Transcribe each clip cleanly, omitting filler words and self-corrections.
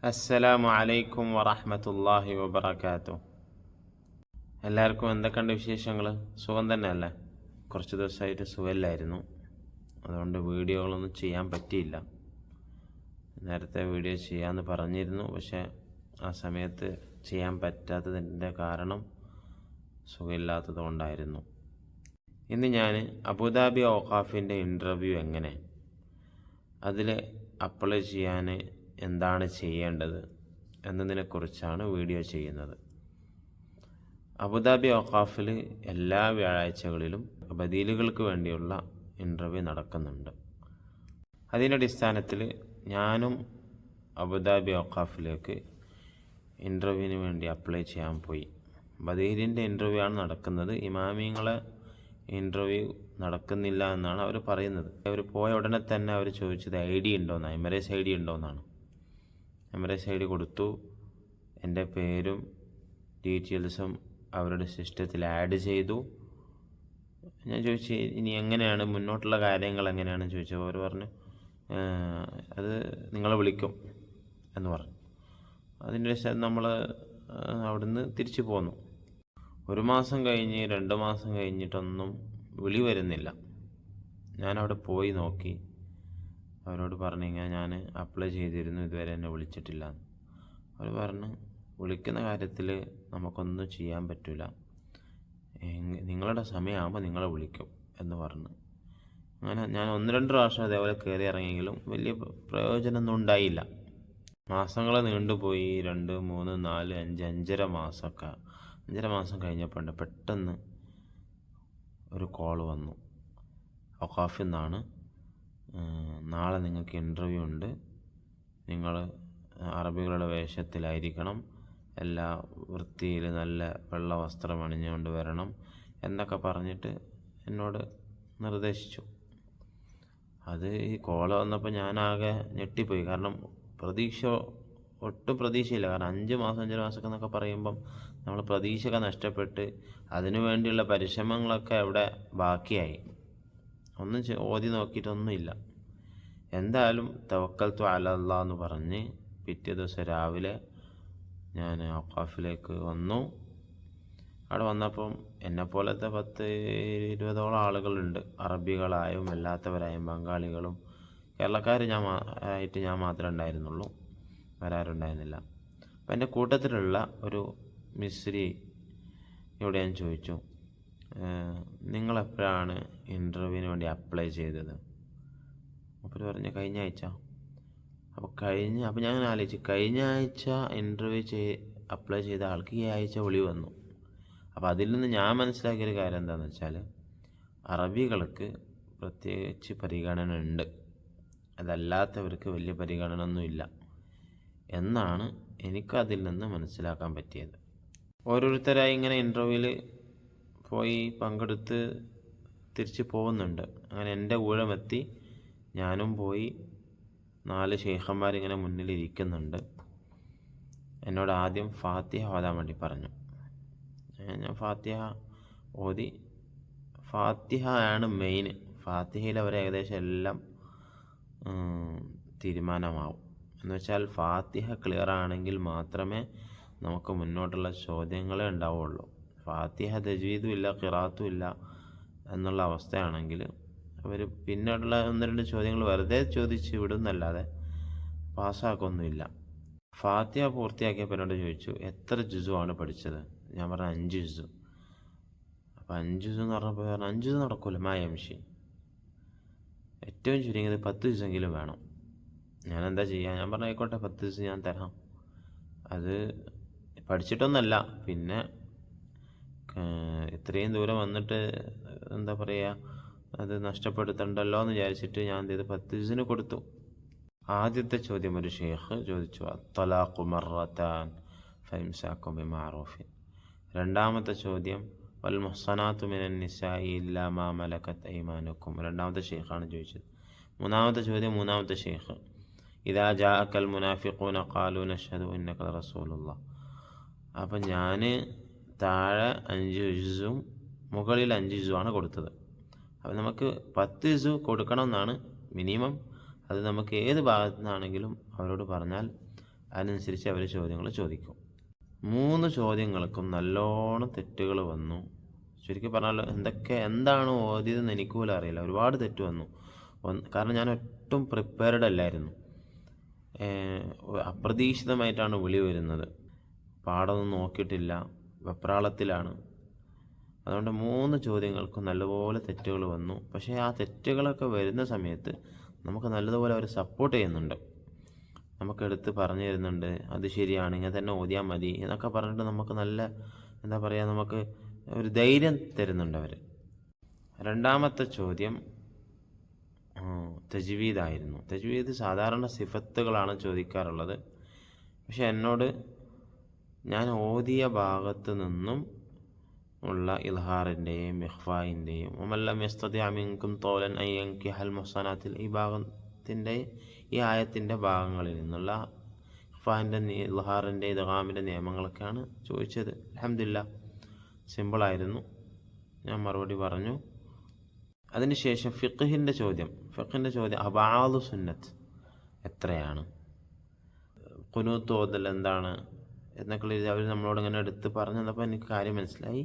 അസ്സലാമു അലൈക്കും വറഹ്മത്തുള്ളാഹി വബറകാതുഹു. എല്ലാവർക്കും എന്തൊക്കെയുണ്ട് വിശേഷങ്ങൾ? സുഖം തന്നെ അല്ലേ? കുറച്ച് ദിവസമായിട്ട് സുഖമില്ലായിരുന്നു, അതുകൊണ്ട് വീഡിയോകളൊന്നും ചെയ്യാൻ പറ്റിയില്ല. നേരത്തെ വീഡിയോ ചെയ്യാമെന്ന് പറഞ്ഞിരുന്നു, പക്ഷേ ആ സമയത്ത് ചെയ്യാൻ പറ്റാത്തതിൻ്റെ കാരണം സുഖമില്ലാത്തത് കൊണ്ടായിരുന്നു. ഇന്ന് ഞാൻ അബുദാബി ഔഖാഫിൻ്റെ ഇൻ്റർവ്യൂ എങ്ങനെ, അതിൽ അപ്ലൈ ചെയ്യാൻ എന്താണ് ചെയ്യേണ്ടത് എന്നതിനെക്കുറിച്ചാണ് വീഡിയോ ചെയ്യുന്നത്. അബുദാബി ഔഖാഫിൽ എല്ലാ വ്യാഴാഴ്ചകളിലും ബദീലുകൾക്ക് വേണ്ടിയുള്ള ഇൻ്റർവ്യൂ നടക്കുന്നുണ്ട്. അതിൻ്റെ അടിസ്ഥാനത്തിൽ ഞാനും അബുദാബി ഔഖാഫിലേക്ക് ഇൻ്റർവ്യൂവിന് വേണ്ടി അപ്ലൈ ചെയ്യാൻ പോയി. ബദീലിൻ്റെ ഇൻ്റർവ്യൂ ആണ് നടക്കുന്നത്. ഇമാമിങ്ങളെ ഇൻ്റർവ്യൂ നടക്കുന്നില്ല എന്നാണ് അവർ പറയുന്നത്. അവർ പോയ ഉടനെ തന്നെ അവർ ചോദിച്ചത് ID ഉണ്ടോയെന്നാണ്, എമിറേറ്റ്സ് ID ഉണ്ടോയെന്നാണ്. എമിറേറ്റ്സ് ID കൊടുത്തു. എൻ്റെ പേരും ഡീറ്റെയിൽസും അവരുടെ സിസ്റ്റത്തിൽ ആഡ് ചെയ്തു. ഞാൻ ചോദിച്ചു ഇനി എങ്ങനെയാണ് മുന്നോട്ടുള്ള കാര്യങ്ങൾ എങ്ങനെയാണെന്ന് ചോദിച്ചപ്പോൾ അവർ പറഞ്ഞു അത് നിങ്ങളെ വിളിക്കും എന്ന് പറഞ്ഞു. അതിൻ്റെ ശേഷം നമ്മൾ അവിടുന്ന് തിരിച്ചു പോന്നു. 1 മാസം കഴിഞ്ഞ് 2 മാസം കഴിഞ്ഞിട്ടൊന്നും വിളി വരുന്നില്ല. ഞാനവിടെ പോയി നോക്കി, അവരോട് പറഞ്ഞു ഇങ്ങനെ ഞാൻ അപ്ലൈ ചെയ്തിരുന്നു, ഇതുവരെ എന്നെ വിളിച്ചിട്ടില്ല. അവർ പറഞ്ഞു വിളിക്കുന്ന കാര്യത്തിൽ നമുക്കൊന്നും ചെയ്യാൻ പറ്റില്ല, നിങ്ങളുടെ സമയമാകുമ്പോൾ നിങ്ങളെ വിളിക്കും എന്ന് പറഞ്ഞു. അങ്ങനെ ഞാൻ 1-2 പ്രാവശ്യം അതേപോലെ കയറി ഇറങ്ങിയെങ്കിലും വലിയ പ്രയോജനമൊന്നും ഉണ്ടായില്ല. മാസങ്ങൾ നീണ്ടുപോയി. 2, 3, 4, 5, 5.5 മാസമൊക്കെ. 5.5 മാസം കഴിഞ്ഞപ്പോൾ പെട്ടെന്ന് ഒരു കോൾ വന്നു. ഔഖാഫിൽ നിന്നാണ്, നാളെ നിങ്ങൾക്ക് ഇൻ്റർവ്യൂ ഉണ്ട്, നിങ്ങൾ അറബികളുടെ വേഷത്തിലായിരിക്കണം, എല്ലാ വൃത്തിയിൽ നല്ല വെള്ള വസ്ത്രം അണിഞ്ഞുകൊണ്ട് വരണം എന്നൊക്കെ പറഞ്ഞിട്ട് എന്നോട് നിർദ്ദേശിച്ചു. അത് ഈ കോൾ വന്നപ്പോൾ ഞാനാകെ ഞെട്ടിപ്പോയി. കാരണം ഒട്ടും പ്രതീക്ഷയില്ല. കാരണം 5 മാസം 5.5 മാസമൊക്കെ എന്നൊക്കെ പറയുമ്പം നമ്മൾ പ്രതീക്ഷയൊക്കെ നഷ്ടപ്പെട്ട് അതിനു വേണ്ടിയുള്ള പരിശ്രമങ്ങളൊക്കെ അവിടെ ബാക്കിയായി. ഒന്നും ഓതി നോക്കിയിട്ടൊന്നുമില്ല. എന്തായാലും തവക്കൽതു അലല്ലാ എന്ന് പറഞ്ഞ് പിറ്റേ ദിവസം രാവിലെ ഞാൻ ഔഖാഫിലേക്ക് വന്നു. അവിടെ വന്നപ്പം എന്നെപ്പോലത്തെ 10-20ഓളം ആളുകളുണ്ട്. അറബികളായും അല്ലാത്തവരായും ബംഗാളികളും കേരളക്കാർ ഞാൻ മാത്രമേ ഉണ്ടായിരുന്നുള്ളൂ, വേറാരും ഉണ്ടായിരുന്നില്ല. അപ്പം എൻ്റെ കൂട്ടത്തിലുള്ള ഒരു മിസ്രിയോട് ഞാൻ ചോദിച്ചു, നിങ്ങളെപ്പോഴാണ് ഇൻ്റർവ്യൂവിന് വേണ്ടി അപ്ലൈ ചെയ്തത്? അപ്പോൾ പറഞ്ഞു കഴിഞ്ഞ ആഴ്ച. അപ്പോൾ ഞാൻ ആലോചിച്ചു, കഴിഞ്ഞ ആഴ്ച ഇൻ്റർവ്യൂ അപ്ലൈ ചെയ്ത ആൾക്ക് ഈ ആഴ്ച വിളി വന്നു. അപ്പോൾ അതിൽ നിന്ന് ഞാൻ മനസ്സിലാക്കിയൊരു കാര്യം എന്താണെന്ന് വെച്ചാൽ അറബികൾക്ക് പ്രത്യേകിച്ച് പരിഗണന ഉണ്ട്, അതല്ലാത്തവർക്ക് വലിയ പരിഗണന ഒന്നുമില്ല എന്നാണ് എനിക്കതിൽ നിന്ന് മനസ്സിലാക്കാൻ പറ്റിയത്. ഓരോരുത്തരായി ഇങ്ങനെ ഇൻ്റർവ്യൂവിൽ പോയി പങ്കെടുത്ത് തിരിച്ച് പോകുന്നുണ്ട്. അങ്ങനെ എൻ്റെ ഊഴമെത്തി. ഞാനും പോയി. 4 ശൈഖന്മാരിങ്ങനെ മുന്നിലിരിക്കുന്നുണ്ട്. എന്നോട് ആദ്യം ഫാത്തിഹ ഓതാൻ വേണ്ടി പറഞ്ഞു. ഞാൻ ഫാത്തിഹ ഓതി. ഫാത്തിഹ ആണ് മെയിൻ. ഫാത്തിഹയിൽ അവർ ഏകദേശം എല്ലാം തീരുമാനമാവും. എന്ന് വെച്ചാൽ ഫാത്തിഹ ക്ലിയർ ആണെങ്കിൽ മാത്രമേ നമുക്ക് മുന്നോട്ടുള്ള ചോദ്യങ്ങളേ ഉണ്ടാവുള്ളൂ. ഫാത്തിഹ തജ്വീദും ഇല്ല, ഖിറാത്തും ഇല്ല എന്നുള്ള അവസ്ഥയാണെങ്കിൽ അവർ പിന്നീടുള്ള 1-2 ചോദ്യങ്ങൾ വെറുതെ ചോദിച്ച് വിടുന്നല്ലാതെ പാസ്സാക്കൊന്നുമില്ല. ഫാത്തിഹ പൂർത്തിയാക്കിയപ്പോൾ എന്നോട് ചോദിച്ചു എത്ര ജുസുവാണ് പഠിച്ചത്? ഞാൻ പറഞ്ഞു 5 ജുസു. അപ്പോൾ 5 ജുസു എന്ന് പറഞ്ഞപ്പോൾ പറഞ്ഞു 5 ജുസു നടക്കൂല, മായംഷി, ഏറ്റവും ചുരുങ്ങിയത് 10 ജുസെങ്കിലും വേണം. ഞാൻ എന്താ ചെയ്യുക? ഞാൻ പറഞ്ഞു ആയിക്കോട്ടെ, 10 ജുസ് ഞാൻ തരാം. അത് പഠിച്ചിട്ടൊന്നല്ല, പിന്നെ ഇത്രയും ദൂരം വന്നിട്ട് എന്താ പറയുക, അത് നഷ്ടപ്പെടുത്തണ്ടല്ലോ എന്ന് വിചാരിച്ചിട്ട് ഞാൻ എന്ത് ചെയ്തു, 10 ജുസിന് കൊടുത്തു. ആദ്യത്തെ ചോദ്യം ഒരു ഷെയ്ഖ് ചോദിച്ചു, അത്തലാഖു മറത്താൻ ഫഇംസാകും ബിമഅറൂഫിൻ. രണ്ടാമത്തെ ചോദ്യം വൽ മുഹ്സനാത്തു മിനൻ നിസാഇ ഇല്ലാ മാ മലകത് ഐമാനുക്കും. രണ്ടാമത്തെ ഷെയ്ഖാണ് ചോദിച്ചത്. മൂന്നാമത്തെ ചോദ്യം മൂന്നാമത്തെ ഷെയ്ഖ്, ഇദാ ജാഅകൽ മുനാഫിഖൂന ഖാലൂ നശ്ഹദു ഇന്നക റസൂലുള്ളാഹ്. അപ്പം ഞാൻ താഴെ 5 ജുസും മുകളിൽ 5 ജുസുമാണ് കൊടുത്തത്. അപ്പം നമുക്ക് 10 ജുസു കൊടുക്കണം എന്നാണ് മിനിമം. അത് നമുക്ക് ഏത് ഭാഗത്തു നിന്നാണെങ്കിലും അവരോട് പറഞ്ഞാൽ അതിനനുസരിച്ച് അവർ ചോദ്യങ്ങൾ ചോദിക്കും. 3 ചോദ്യങ്ങൾക്കും നല്ലോണം തെറ്റുകൾ വന്നു. ശരിക്കും പറഞ്ഞാൽ എന്താണ് ഓതിയതെന്ന് എനിക്ക് പോലും അറിയില്ല. ഒരുപാട് തെറ്റ് വന്നു. കാരണം ഞാൻ ഒട്ടും പ്രിപ്പയർഡ് അല്ലായിരുന്നു. അപ്രതീക്ഷിതമായിട്ടാണ് വിളി വരുന്നത്. പാടമൊന്നും നോക്കിയിട്ടില്ല, വെപ്രാളത്തിലാണ്. അതുകൊണ്ട് 3 ചോദ്യങ്ങൾക്കും നല്ലപോലെ തെറ്റുകൾ വന്നു. പക്ഷേ ആ തെറ്റുകളൊക്കെ വരുന്ന സമയത്ത് നമുക്ക് നല്ലതുപോലെ അവർ സപ്പോർട്ട് ചെയ്യുന്നുണ്ട്, നമുക്കെടുത്ത് പറഞ്ഞു തരുന്നുണ്ട്. അത് ശരിയാണ്, ഇങ്ങനെ തന്നെ ഓതിയാൽ മതി എന്നൊക്കെ പറഞ്ഞിട്ട് നമുക്ക് നല്ല നമുക്ക് ഒരു ധൈര്യം തരുന്നുണ്ട് അവർ. രണ്ടാമത്തെ ചോദ്യം തജ്വീദായിരുന്നു. തജ്വീദ് സാധാരണ സിഫത്തുകളാണ് ചോദിക്കാറുള്ളത്. പക്ഷെ എന്നോട് ഞാൻ ഓതിയ ഭാഗത്ത് നിന്നും ഉള്ള ഇൽഹാറിൻ്റെയും ഇഖ്ഫായിൻ്റെയും വമല്ലം യസ്തതി' മിൻകും തൗലൻ അൻ യൻകിഹൽ മുഹ്സനാത്തിൽ ഈ ആയത്തിൻ്റെ ഭാഗങ്ങളിൽ നിന്നുള്ള ഇഖ്ഫാൻ്റെ, ഇൽഹാറിൻ്റെ, ഇദ്ഗാമിൻ്റെ നിയമങ്ങളൊക്കെയാണ് ചോദിച്ചത്. അൽഹംദുലില്ലാഹ്, സിമ്പിളായിരുന്നു. ഞാൻ മറുപടി പറഞ്ഞു. അതിനുശേഷം ഫിഖ്ഹിൻ്റെ ചോദ്യം അബാദു സുന്നത്ത് എത്രയാണ്, ഖുനൂത്ത് ഓതൽ എന്താണ് എന്നൊക്കെ അവർ നമ്മളോട് ഇങ്ങനെ എടുത്ത് പറഞ്ഞു തന്നപ്പോൾ എനിക്ക് കാര്യം മനസ്സിലായി.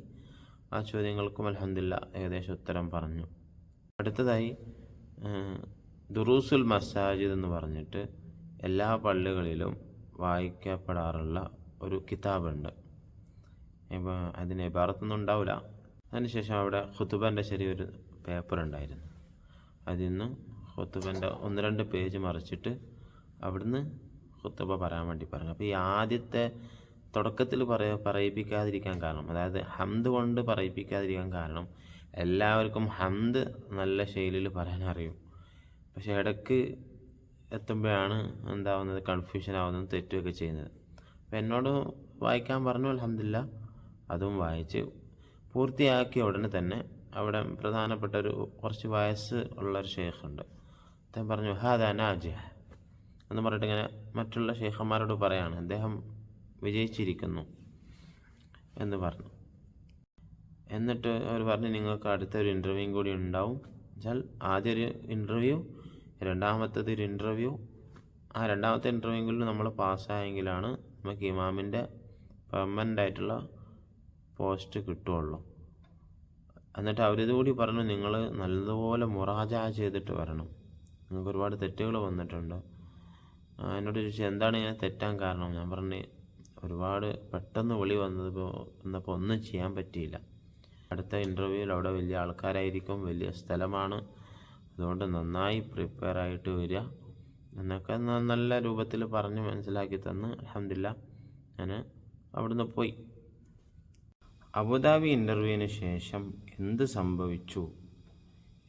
ആ ചോദ്യങ്ങൾക്കും അൽഹംദുലില്ലാഹ് ഏകദേശം ഉത്തരം പറഞ്ഞു. അടുത്തതായി ദുറൂസുൽ മസാജിദ് എന്ന് പറഞ്ഞിട്ട് എല്ലാ പള്ളികളിലും വായിക്കപ്പെടാറുള്ള ഒരു കിതാബുണ്ട്. ഇപ്പോൾ അതിന് ഇബാറത്തൊന്നും ഉണ്ടാവില്ല. അതിനുശേഷം അവിടെ ഖുതുബൻ്റെ ചെറിയൊരു പേപ്പർ ഉണ്ടായിരുന്നു. അതിൽ നിന്ന് ഖുതുബൻ്റെ 1-2 പേജ് മറിച്ചിട്ട് അവിടുന്ന് ഖുതുബ പറയാൻ വേണ്ടി പറഞ്ഞു. അപ്പോൾ ഈ ആദ്യത്തെ തുടക്കത്തിൽ പറയിപ്പിക്കാതിരിക്കാൻ കാരണം, അതായത് ഹംദ് കൊണ്ട് പറയിപ്പിക്കാതിരിക്കാൻ കാരണം, എല്ലാവർക്കും ഹംദ് നല്ല ശൈലിയിൽ പറയാൻ അറിയും. പക്ഷേ ഇടയ്ക്ക് എത്തുമ്പോഴാണ് കൺഫ്യൂഷൻ ആവുന്നത്, തെറ്റുകയൊക്കെ ചെയ്യുന്നത്. അപ്പോൾ എന്നോട് വായിക്കാൻ പറഞ്ഞു. അൽഹംദുലില്ലാഹ് അതും വായിച്ച് പൂർത്തിയാക്കിയ ഉടനെ തന്നെ അവിടെ പ്രധാനപ്പെട്ട കുറച്ച് വയസ്സ് ഉള്ളൊരു ഷെയ്ഖുണ്ട്. അദ്ദേഹം പറഞ്ഞു ഹാദാ നാജിഹ് എന്ന് പറഞ്ഞിട്ട് ഇങ്ങനെ മറ്റുള്ള ഷെയ്ഖന്മാരോട് പറയാണ്, അദ്ദേഹം വിജയിച്ചിരിക്കുന്നു എന്ന് പറഞ്ഞു. എന്നിട്ട് അവർ പറഞ്ഞു, നിങ്ങൾക്ക് അടുത്തൊരു ഇൻ്റർവ്യൂവും കൂടി ഉണ്ടാവും. എന്നുവെച്ചാൽ ആദ്യം ഒരു ഇൻ്റർവ്യൂ, രണ്ടാമത്തേത് ഒരു ഇൻ്റർവ്യൂ. ആ രണ്ടാമത്തെ ഇൻ്റർവ്യൂവിൽ നമ്മൾ പാസ്സായെങ്കിലാണ് നമുക്ക് ഇമാമിൻ്റെ പെർമനൻ്റ് ആയിട്ടുള്ള പോസ്റ്റ് കിട്ടുകയുള്ളൂ. എന്നിട്ട് അവരിതുകൂടി പറഞ്ഞു, നിങ്ങൾ നല്ലതുപോലെ മുറാജ ചെയ്തിട്ട് വരണം, നിങ്ങൾക്ക് ഒരുപാട് തെറ്റുകൾ വന്നിട്ടുണ്ട്. എന്നോട് ചോദിച്ചു എന്താണ് ഇങ്ങനെ തെറ്റാൻ കാരണം. ഞാൻ പറഞ്ഞു, ഒരുപാട് പെട്ടെന്ന് വിളി വന്നപ്പോൾ ഒന്നും ചെയ്യാൻ പറ്റിയില്ല. അടുത്ത ഇൻ്റർവ്യൂവിൽ അവിടെ വലിയ ആൾക്കാരായിരിക്കും, വലിയ സ്ഥലമാണ്, അതുകൊണ്ട് നന്നായി പ്രിപ്പയർ ആയിട്ട് വരിക എന്നൊക്കെ നല്ല രൂപത്തിൽ പറഞ്ഞ് മനസ്സിലാക്കി തന്ന് അൽഹംദുലില്ലാഹ് ഞാൻ അവിടുന്ന് പോയി. അബുദാബി ഇൻ്റർവ്യൂവിന് ശേഷം എന്ത് സംഭവിച്ചു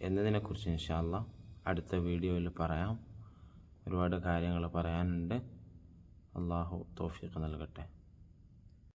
എന്നതിനെക്കുറിച്ച് ഇൻഷാ അല്ലാഹ് അടുത്ത വീഡിയോയിൽ പറയാം. ഒരുപാട് കാര്യങ്ങൾ പറയാനുണ്ട്. അള്ളാഹു തൗഫീഖ് നൽകട്ടെ.